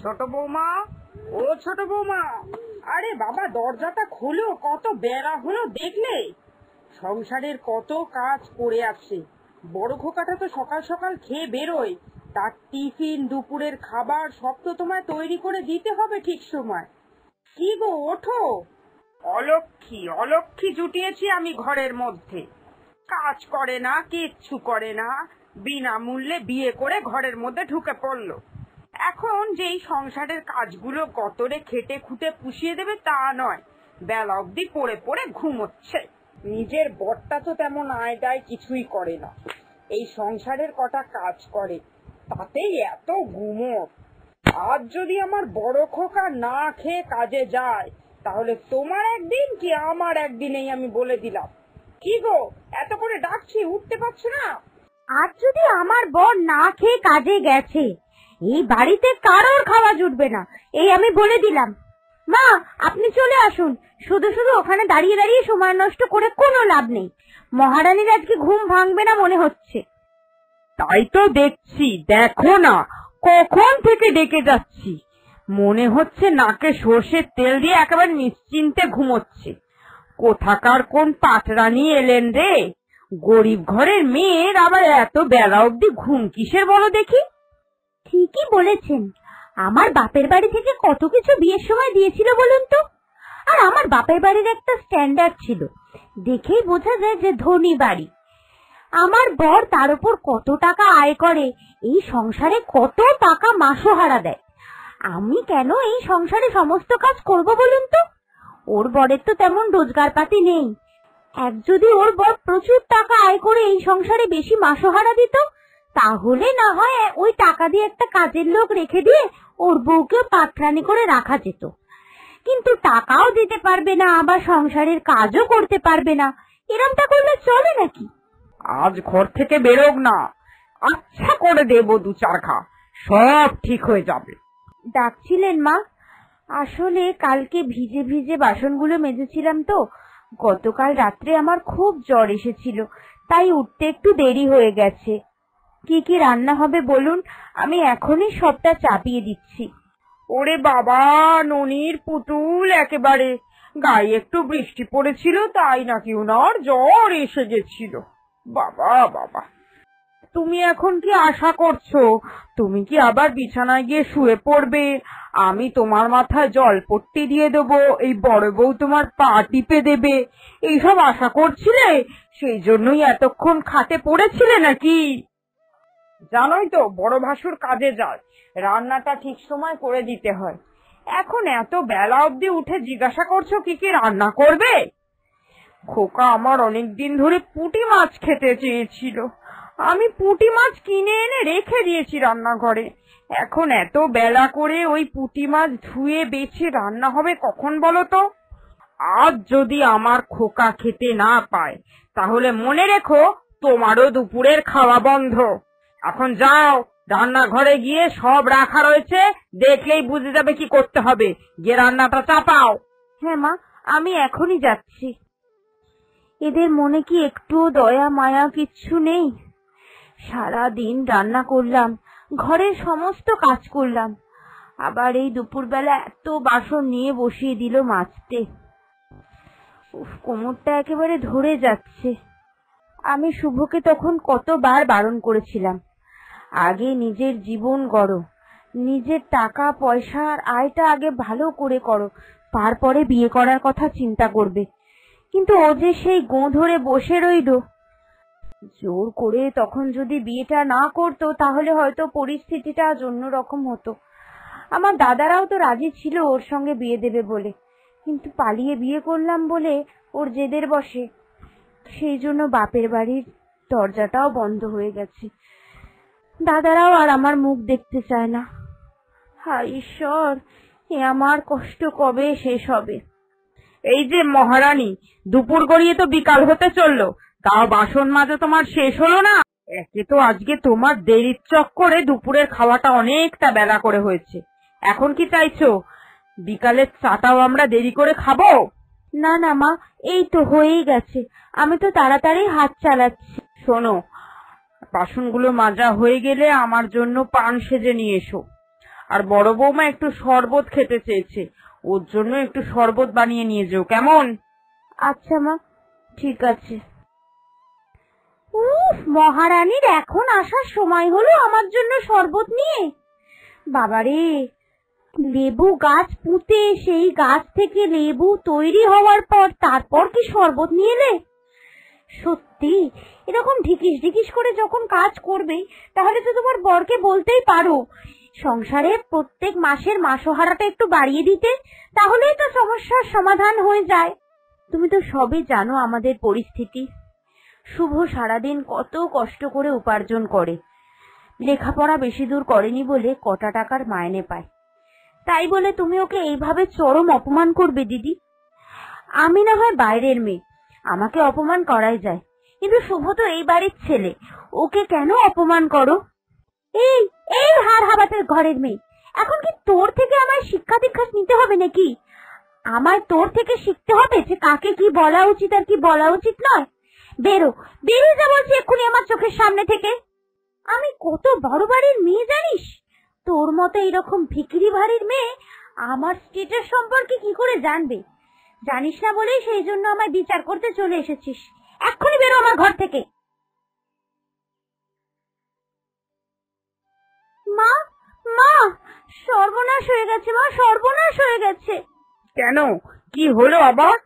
ছোট বৌমা, ও ছোট বৌমা, আরে বাবা দরজাটা খোলো, কত বেলা হলো দেখলে? সংসারের কত কাজ পড়ে আছে। বড় খোকাটা তো সকাল সকাল খেয়ে বেরোয়, তার টিফিন, দুপুরের খাবার সব তো তোমায় তৈরি করে দিতে হবে ঠিক সময়। কি গো, ওঠো। অলক্ষী অলক্ষী জুটিয়েছি আমি ঘরের মধ্যে, কাজ করে না, কিচ্ছু করে না, বিনামূল্যে বিয়ে করে ঘরের মধ্যে ঢুকে পড়লো। এখন যেই সংসারের কাজগুলো গতরে খেটে খুঁটে পুষিয়ে দেবে তা নয়, বেলা অবধি পড়ে পড়ে ঘুমোচ্ছে। নিজের বরটা তো তেমন আয়দায় কিছুই করে না, এই সংসারের কটা কাজ করে, তাতেই এত গুমোট। আজ যদি আমার বড় খোকা না খেয়ে কাজে যায়, তাহলে তোমার একদিন কি আমার একদিনেই, আমি বলে দিলাম। কি গো, এত করে ডাকছি, উঠতে পারছো না? আজ যদি আমার বর না খেয়ে কাজে গেছে, এই বাড়িতে কারোর খাওয়া জুটবে না, এই আমি বলে দিলাম। মা, আপনি চলে আসুন, শুধু শুধু ওখানে দাঁড়িয়ে দাঁড়িয়ে সময় নষ্ট করে কোনো লাভ নেই। মহারানীর আজকে ঘুম ভাঙবে না মনে হচ্ছে। তাই তো দেখছি, দেখো না কখন থেকে ডেকে যাচ্ছি, মনে হচ্ছে নাকে সর্ষের তেল দিয়ে একেবারে নিশ্চিন্তে ঘুমোচ্ছে। কোথাকার কোন পাটরানী এলেন রে? গরিব ঘরের মেয়ের আবার এত বেলা অবধি ঘুম কিসের বলো দেখি? ঠিকই বলেছেন, আমার বাপের বাড়ি থেকে কত কিছু বিয়ের সময় দিয়েছিল বলুন তো। আর আমার বাপের বাড়ির একটা স্ট্যান্ডার্ড ছিল, দেখেই বোঝা যায় যে ধনী বাড়ি। আমার বর তার উপর কত টাকা আয় করে, এই সংসারে কত টাকা মাসোহারা দেয়। আমি কেন এই সংসারে সমস্ত কাজ করব বলুন তো? ওর বরের তো তেমন রোজগার পাতি নেই। এক যদি ওর বর প্রচুর টাকা আয় করে এই সংসারে বেশি মাসোহারা দিত, তাহলে না হয় ওই টাকা দিয়ে একটা কাজের লোক রেখে দিয়ে ওর বউকে পাটরানি করে রাখা যেত। কিন্তু টাকাও দিতে পারবে না, আবার সংসারের কাজও করতে পারবে না, এরমটা করলে চলে নাকি? আজ ঘর থেকে বেরোক না, আচ্ছা করে দেবো দু চার ঘা, সব ঠিক হয়ে যাবে। ডাকছিলেন মা? আসলে কালকে ভিজে ভিজে বাসনগুলো মেজেছিলাম তো, গতকাল রাত্রে আমার খুব জ্বর এসেছিল, তাই উঠতে একটু দেরি হয়ে গেছে। কি কি রান্না হবে বলুন, আমি এখনই সবটা চাপিয়ে দিচ্ছি। ওরে বাবা, ননির পুতুল একেবারে, গায়ে একটু বৃষ্টি পড়েছিল তাই নাকি ওনার জ্বর এসে গেছিল। বাবা বাবা, তুমি এখন কি আশা করছো তুমি কি আবার বিছানায় গিয়ে শুয়ে পড়বে, আমি তোমার মাথায় জলপট্টি দিয়ে দেবো, এই বড় বউ তোমার পা টিপে দেবে, এইসব আশা করছিলে? সেই জন্যই এতক্ষণ খাটে পড়েছিলে নাকি? জানোই তো বড় ভাসুর কাজে যায়, রান্নাটা ঠিক সময় করে দিতে হয়। এখন এত বেলা অবধি উঠে জিজ্ঞাসা করছো কি কি রান্না করবে? খোকা আমার অনেকদিন ধরে পুঁটি মাছ খেতে চেয়েছিল, আমি পুঁটি মাছ কিনে এনে রেখে দিয়েছি রান্নাঘরে। এখন এত বেলা করে ওই পুঁটি মাছ ধুয়ে বেছে রান্না হবে কখন বলো তো? আজ যদি আমার খোকা খেতে না পায়, তাহলে মনে রেখো তোমারও দুপুরের খাওয়া বন্ধ। এখন যাও, রান্নাঘরে গিয়ে সব রাখা রয়েছে, দেখলেই বুঝে যাবে কি করতে হবে, গিয়ে রান্নাটা চাপাও। হ্যাঁ মা, আমি এখনই যাচ্ছি। এদের মনে কি একটু দয়া মায়া কিচ্ছু নেই? সারা দিন রান্না করলাম, ঘরের সমস্ত কাজ করলাম, আবার এই দুপুরবেলা এত বাসন নিয়ে বসিয়ে দিল মাজতে। কোমরটা একেবারে ধরে যাচ্ছে। আমি শুভকে তখন কতবার বারণ করেছিলাম, আগে নিজের জীবন গড়ো, নিজের টাকা পয়সার আয়টা আগে ভালো করে করো, তারপরে বিয়ে করার কথা চিন্তা করবে। কিন্তু ও যে সেই গো ধরে বসে রইল। জোর করে তখন যদি বিয়েটা না করতো, তাহলে হয়তো পরিস্থিতিটা আজ অন্যরকম হতো। আমার দাদারাও তো রাজি ছিল ওর সঙ্গে বিয়ে দেবে বলে, কিন্তু পালিয়ে বিয়ে করলাম বলে ওর জেদের বশে, সেই জন্য বাপের বাড়ির দরজাটাও বন্ধ হয়ে গেছে। দাদারাও আর আমার মুখ দেখতে চায় না। হায় ঈশ্বর, এ আমার কষ্ট কবে শেষ হবে? এই যে মহারানী, দুপুর গড়িয়ে তো বিকাল হতে চললো, তাও বাসন মাজা তোমার শেষ হলো না? একে তো আজকে তোমার দেরির চক্করে দুপুরের খাওয়াটা অনেকটা বেলা করে হয়েছে। এখন কি চাইছো বিকালের চাটাও আমরা দেরি করে খাবো? না না মা, এই তো হয়েই গেছে, আমি তো তাড়াতাড়ি হাত চালাচ্ছি। শোনো, বাসনগুলো মাজা হয়ে গেলে আমার জন্য পান সেজে নিয়ে এসো, আর বড় বৌমা একটু শরবত খেতে চেয়েছে, ওর জন্য একটু শরবত বানিয়ে নিয়ে যেও, কেমন? আচ্ছা মা, ঠিক আছে। উফ, মহারানীর এখন আসার সময় হলো আমার জন্য শরবত নিয়ে। বাবারে, লেবু গাছ পুঁতে সেই গাছ থেকে লেবু তৈরি হওয়ার পর তারপর কি শরবত নিয়ে এলে? সত্যি এরকম ঢিকিস ঢিকিস করে যখন কাজ করবে তাহলে তো তোমার বরকে বলতেই পারো সংসারে প্রত্যেক মাসের মাসোহারাটা একটু বাড়িয়ে দিতে, তাহলেই তো সমস্যার সমাধান হয়ে যায়। তুমি তো সবই জানো আমাদের পরিস্থিতি। শুভ সারাদিন কত কষ্ট করে উপার্জন করে, লেখাপড়া বেশি দূর করেনি বলে কটা টাকার মাইনে পায়, তাই বলে তুমি ওকে এইভাবে চরম অপমান করবে দিদি? আমি না হয় বাইরের মেয়ে, আমাকে অপমান করাই যায়, কিন্তু শুভ তো এই বাড়ির ছেলে, ওকে কেন অপমান করো? এই এই হার হাবাতের ঘরের মেয়ে, এখন কি তোর থেকে আমার শিক্ষা দীক্ষা নিতে হবে নাকি? আমার তোর থেকে শিখতে হবে যে কাকে কি বলা উচিত আর কি বলা উচিত নয়। বেরো, বেরিয়ে যা বলছি এক্ষুনি আমার চোখের সামনে থেকে। আমি কত বড় বাড়ির মেয়ে জানিস? তোর মতো এরকম ভিখিরি বাড়ির মেয়ে আমার স্টেটাস সম্পর্কে কি করে জানবে? জানিস না বলেই সেই জন্য আমায় বিচার করতে চলে এসেছিস। এক্ষুনি বেরো আমার ঘর থেকে। মা, মা, সর্বনাশ হয়ে গেছে মা, সর্বনাশ হয়ে গেছে। কেন, কি হলো আবার?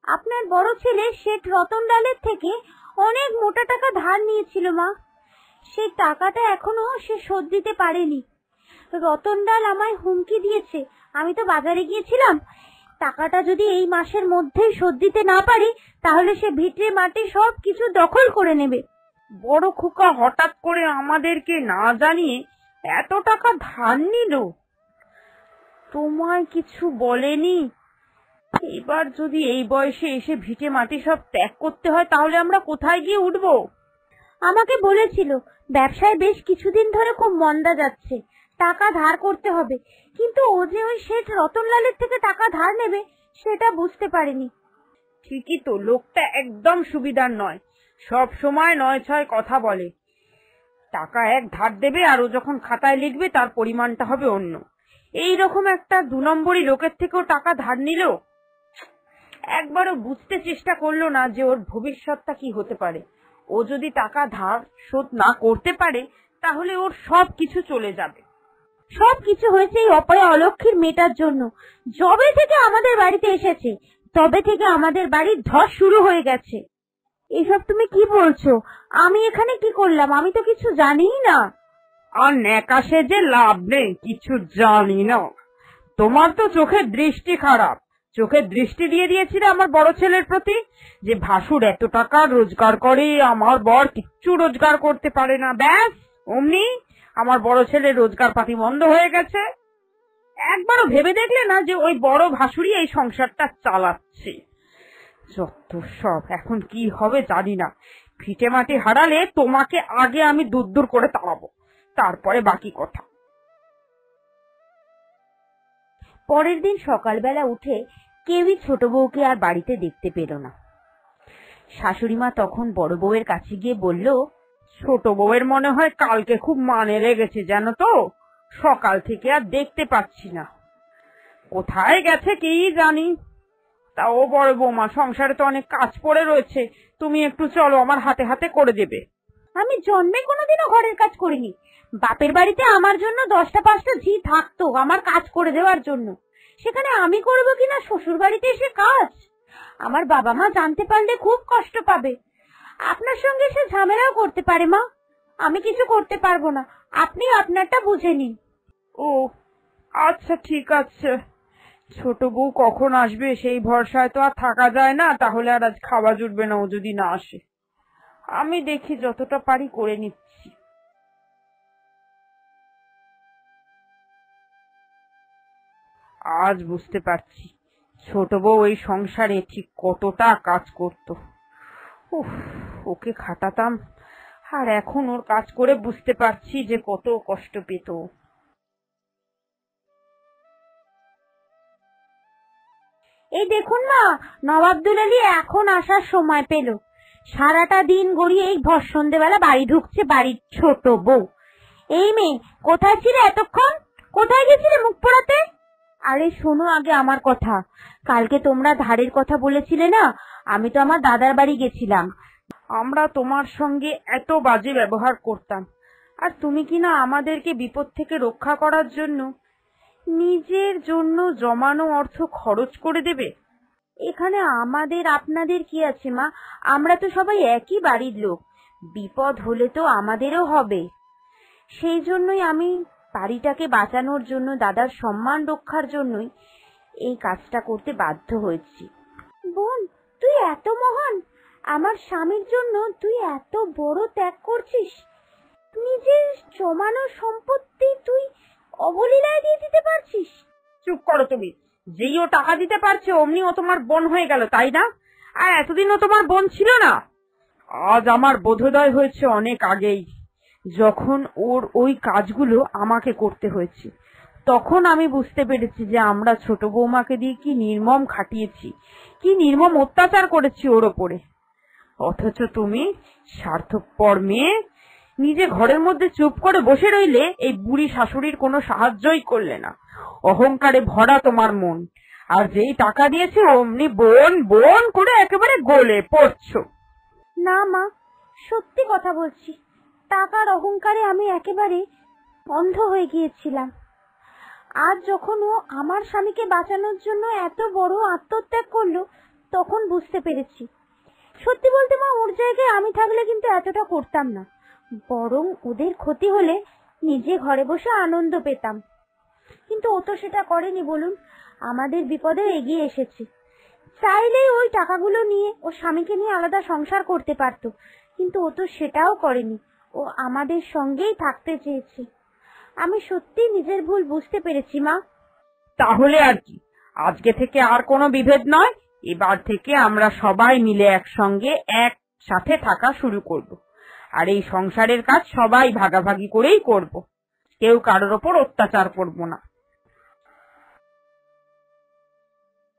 আপনার বড় ছেলে শেঠ রতনলালের থেকে অনেক মোটা টাকা ধার নিয়েছিল মা, সেই টাকাটা এখনো সে শোধ দিতে পারেনি। রতনলাল আমায় হুমকি দিয়েছে, আমি তো বাজারে গিয়েছিলাম, টাকাটা যদি এই মাসের মধ্যেই শোধ দিতে না পারি তাহলে সে ভিটে মাটি সব কিছু দখল করে নেবে। বড় খোকা হঠাৎ করে আমাদেরকে না জানিয়ে এত টাকা ধার নিল, তোমায় কিছু বলেনি? এবার যদি এই বয়সে এসে ভিটে মাটি সব ত্যাগ করতে হয় তাহলে আমরা কোথায় গিয়ে উঠবো? আমাকে বলেছিল ব্যবসায় বেশ কিছুদিন ধরে খুব মন্দা যাচ্ছে, টাকা ধার করতে হবে, কিন্তু ও যে ওই শেঠ রতনলালের থেকে টাকা ধার নেবে সেটা বুঝতে পারেনি। ঠিকই তো, লোকটা একদম সুবিধার নয়, সব সময় নয় ছয় কথা বলে। টাকা এক ধার দেবে আর ও যখন খাতায় লিখবে তার পরিমাণটা হবে অন্য। এই রকম একটা 2 নম্বরই লোকের থেকেও টাকা ধার নিল, একবারও বুঝতে চেষ্টা করলো না যে ওর ভবিষ্যৎটা কি হতে পারে। ও যদি টাকা ধার শোধ না করতে পারে তাহলে ওর সব কিছু চলে যাবে। সবকিছু হয়েছে এই অপয়া অলক্ষীর মেয়েটার জন্য। যবে থেকে আমাদের বাড়িতে এসেছে তবে থেকে আমাদের বাড়ির ধস শুরু হয়ে গেছে। এসব তুমি কি বলছো? আমি এখানে কি করলাম? আমি তো কিছু জানিই না। আর ন্যাকাশে যে লাভ নেই, কিছু জানি না। তোমার তো চোখের দৃষ্টি খারাপ, চোখের দৃষ্টি দিয়ে দিয়েছিলে আমার বড় ছেলের প্রতি, যে ভাসুর এত টাকা রোজগার করে, আমার বর কিচ্ছু রোজগার করতে পারে না, ব্যাস অমনি আমার বড় ছেলের রোজগার পাতি বন্ধ হয়ে গেছে। একবারও ভেবে দেখলে না যে ওই বড় ভাসুরই এই সংসারটা চালাচ্ছে? যত সব, এখন কি হবে জানি না। ফিটে মাটি হারালে তোমাকে আগে আমি দূর দূর করে তাড়াবো, তারপরে বাকি কথা। পরের দিন সকালবেলা উঠে কেউই ছোট বউকে আর বাড়িতে দেখতে পেল না। শাশুড়িমা তখন বড় বউয়ের কাছে গিয়ে বলল, ছোট বউয়ের মনে হয় কালকে খুব মানে লেগেছে জানো তো, সকাল থেকে আর দেখতে পাচ্ছি না, কোথায় গেছে কি জানি। তা ও বড় বৌমা, সংসারে তো অনেক কাজ পড়ে রয়েছে, তুমি একটু চলো, আমার হাতে হাতে করে দেবে। আমি জন্মে কোনোদিনও ঘরের কাজ করিনি। বাপের বাড়িতে আমার জন্য 10টা 5টা ঝি থাকতো আমার কাজ করে দেওয়ার জন্য, সেখানে আমি করবো কিনা শ্বশুর বাড়িতে এসে কাজ? আমার বাবা মা জানতে পারলে খুব কষ্ট পাবে। আপনার সঙ্গে সে ঝামেলাও করতে পারে মা, আমি কিছু করতে পারবো না, আপনি আপনারটা বুঝে নিন। ও আচ্ছা ঠিক আছে, ছোট বউ কখন আসবে সেই ভরসায় তো আর থাকা যায় না, তাহলে আর আজ খাওয়া জুটবে না ও যদি না আসে। আমি দেখি যতটা পারি করে নিচ্ছি। আজ বুঝতে পারছি ছোট বউ এই সংসারে ঠিক কতটা কাজ করত। উফ, ওকে খাটাতাম, আর এখন ওর কাজ করে বুঝতে পারছি যে কত কষ্ট পেত। এই দেখুন মা, নবাবদুল আলী এখন আসার সময় পেল। সারাটা দিন গড়িয়ে এই ভর সন্ধ্যেবেলা বাড়ি ঢুকছে বাড়ির ছোট বউ। এই মেয়ে, কোথায় ছিলে এতক্ষণ? কোথায় গেছিলে মুখ পোড়াতে? আরে শোনো আগে আমার কথা। কালকে তোমরা ধারের কথা বলেছিলে না, আমি তো আমার দাদার বাড়ি গেছিলাম। আমরা তোমার সঙ্গে এত বাজে ব্যবহার করতাম, আর তুমি কিনা আমাদেরকে বিপদ থেকে রক্ষা করার জন্য নিজের জন্য জমানো অর্থ খরচ করে দেবে। এখানে আমাদের আপনাদের কি আছে মা? আমরা তো সবাই একই বাড়ির লোক, বিপদ হলে তো আমাদেরও হবে। সেই জন্যই আমি বাড়িটাকে বাঁচানোর জন্য, দাদার সম্মান রক্ষার জন্যই এই কাজটা করতে বাধ্য হয়েছি। বোন, তুই এত মহান, আমার স্বামীর জন্য তুই এত বড় ত্যাগ করছিস। নিজের জমানো সম্পত্তি তুই অবলীলায় দিয়ে দিতে পারছিস? চুপ করো তুমি। যেই ও টাকা দিতে পারছে অমনি ও তোমার বোন হয়ে গেল, তাই না? আর এতদিন ও তোমার বোন ছিল না। আজ আমার বোধোদয় হয়েছে অনেক আগেই, যখন ওর ওই কাজগুলো আমাকে করতে হয়েছে। তখন আমি বুঝতে পেরেছি যে আমরা ছোট বৌমাকে দিয়ে কি নির্মম খাটিয়েছি, কি নির্মম অত্যাচার করেছি ওর ওপরে। অথচ তুমি স্বার্থপর মেয়ে নিজে ঘরের মধ্যে চুপ করে বসে রইলে, এই বুড়ি শাশুড়ির কোনো সাহায্যই করলে না। অহংকারে ভরা তোমার মন, আর যেই টাকা দিয়েছে অমনি বোন বোন করে একেবারে গলে পড়ছো। না মা, সত্যি কথা বলছি, টাকার অহংকারে আমি একেবারে অন্ধ হয়ে গিয়েছিলাম। আজ যখন ও আমার স্বামীকে বাঁচানোর জন্য এত বড় আত্মত্যাগ করলো, তখন বুঝতে পেরেছি। সত্যি বলতে মা, ওর জায়গায় আমি থাকলে কিন্তু এতটা করতাম না, বরং ওদের ক্ষতি হলে নিজে ঘরে বসে আনন্দ পেতাম। কিন্তু ও তো সেটা করেনি বলুন, আমাদের বিপদে এগিয়ে এসেছে। চাইলেই ওই টাকাগুলো নিয়ে ও স্বামীকে নিয়ে আলাদা সংসার করতে পারতো, কিন্তু ও তো সেটাও করেনি। ও আমাদের সঙ্গেই থাকতে চেয়েছে। আমি সত্যি নিজের ভুল বুঝতে পেরেছি মা। তাহলে আর কি, আজকে থেকে আর কোনো বিভেদ নয়। এবার থেকে আমরা সবাই মিলে একসঙ্গে একসাথে থাকা শুরু করব, আর এই সংসারের কাজ সবাই ভাগাভাগি করেই করব। কেউ কারোর ওপর অত্যাচার করব না।